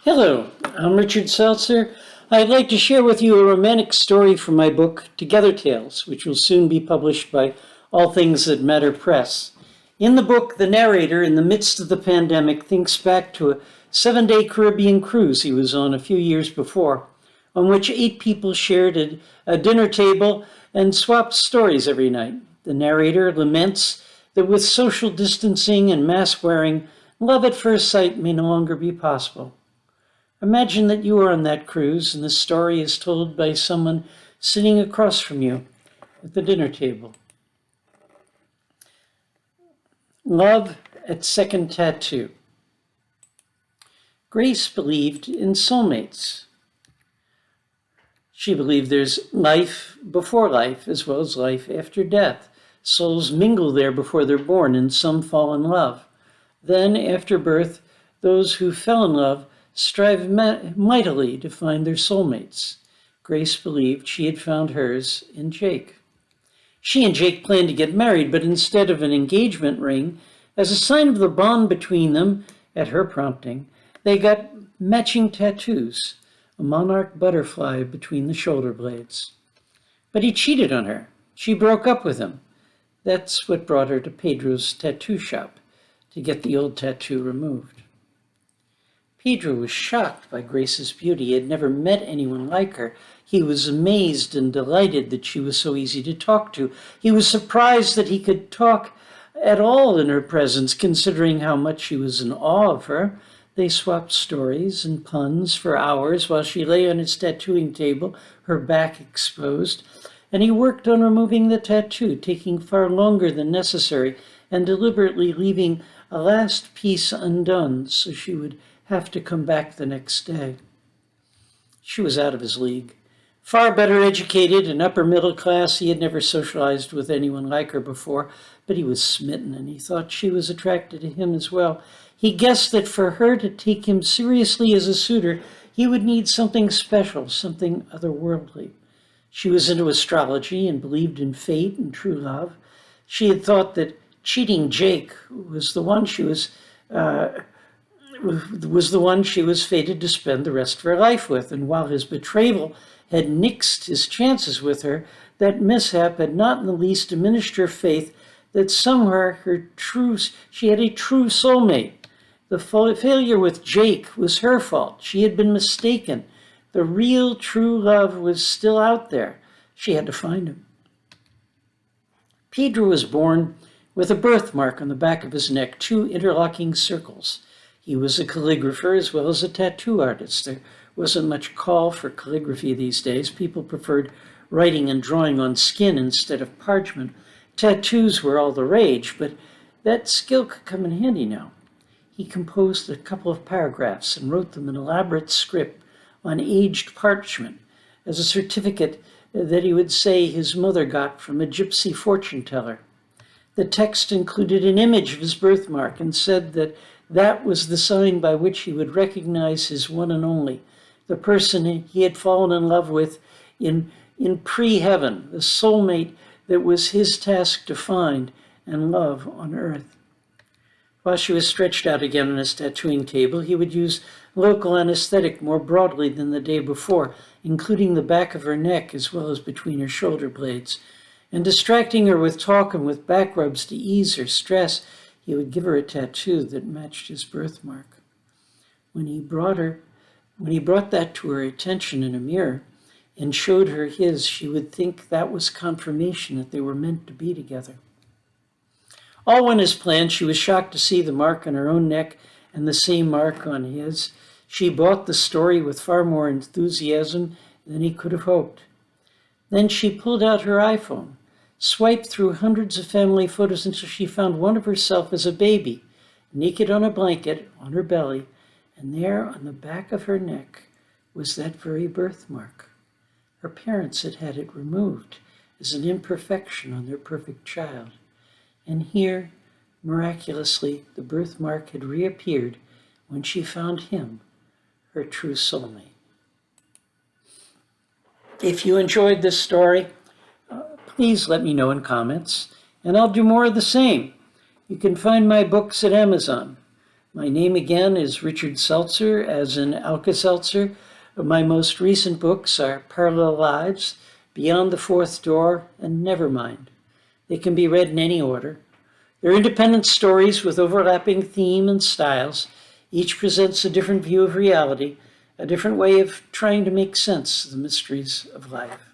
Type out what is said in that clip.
Hello, I'm Richard Seltzer. I'd like to share with you a romantic story from my book, To Gether Tales, which will soon be published by All Things That Matter Press. In the book, the narrator, in the midst of the pandemic, thinks back to a 7-day Caribbean cruise he was on a few years before, on which 8 people shared a dinner table and swapped stories every night. The narrator laments that with social distancing and mask wearing, love at first sight may no longer be possible. Imagine that you are on that cruise and the story is told by someone sitting across from you at the dinner table. Love at Second Tattoo. Grace believed in soulmates. She believed there's life before life as well as life after death. Souls mingle there before they're born and some fall in love. Then, after birth, those who fell in love strive mightily to find their soulmates. Grace believed she had found hers in Jake. She and Jake planned to get married, but instead of an engagement ring, as a sign of the bond between them, at her prompting, they got matching tattoos, a monarch butterfly between the shoulder blades. But he cheated on her. She broke up with him. That's what brought her to Pedro's tattoo shop, to get the old tattoo removed. Pedro was shocked by Grace's beauty. He had never met anyone like her. He was amazed and delighted that she was so easy to talk to. He was surprised that he could talk at all in her presence, considering how much she was in awe of her. They swapped stories and puns for hours while she lay on his tattooing table, her back exposed, and he worked on removing the tattoo, taking far longer than necessary and deliberately leaving a last piece undone so she would have to come back the next day. She was out of his league. Far better educated and upper middle class, he had never socialized with anyone like her before, but he was smitten and he thought she was attracted to him as well. He guessed that for her to take him seriously as a suitor, he would need something special, something otherworldly. She was into astrology and believed in fate and true love. She had thought that cheating Jake was the one she was fated to spend the rest of her life with. And while his betrayal had nixed his chances with her, that mishap had not in the least diminished her faith that somewhere she had a true soulmate. The failure with Jake was her fault. She had been mistaken. The real true love was still out there. She had to find him. Pedro was born with a birthmark on the back of his neck, 2 interlocking circles. He was a calligrapher as well as a tattoo artist. There wasn't much call for calligraphy these days. People preferred writing and drawing on skin instead of parchment. Tattoos were all the rage, but that skill could come in handy now. He composed a couple of paragraphs and wrote them in elaborate script on aged parchment as a certificate that he would say his mother got from a gypsy fortune teller. The text included an image of his birthmark and said that that was the sign by which he would recognize his one and only, the person he had fallen in love with in pre-heaven, the soulmate that was his task to find and love on earth. While she was stretched out again on his tattooing table, he would use local anesthetic more broadly than the day before, including the back of her neck as well as between her shoulder blades. And distracting her with talk and with back rubs to ease her stress, he would give her a tattoo that matched his birthmark. When he brought that to her attention in a mirror and showed her his, she would think that was confirmation that they were meant to be together. All went as planned. She was shocked to see the mark on her own neck and the same mark on his. She bought the story with far more enthusiasm than he could have hoped. Then she pulled out her iPhone, swiped through hundreds of family photos until she found one of herself as a baby, naked on a blanket on her belly, and there on the back of her neck was that very birthmark. Her parents had had it removed as an imperfection on their perfect child. And here, miraculously, the birthmark had reappeared when she found him, her true soulmate. If you enjoyed this story, please let me know in comments, and I'll do more of the same. You can find my books at Amazon. My name again is Richard Seltzer, as in Alka-Seltzer. My most recent books are Parallel Lives, Beyond the Fourth Door, and Nevermind. They can be read in any order. They're independent stories with overlapping theme and styles. Each presents a different view of reality, a different way of trying to make sense of the mysteries of life.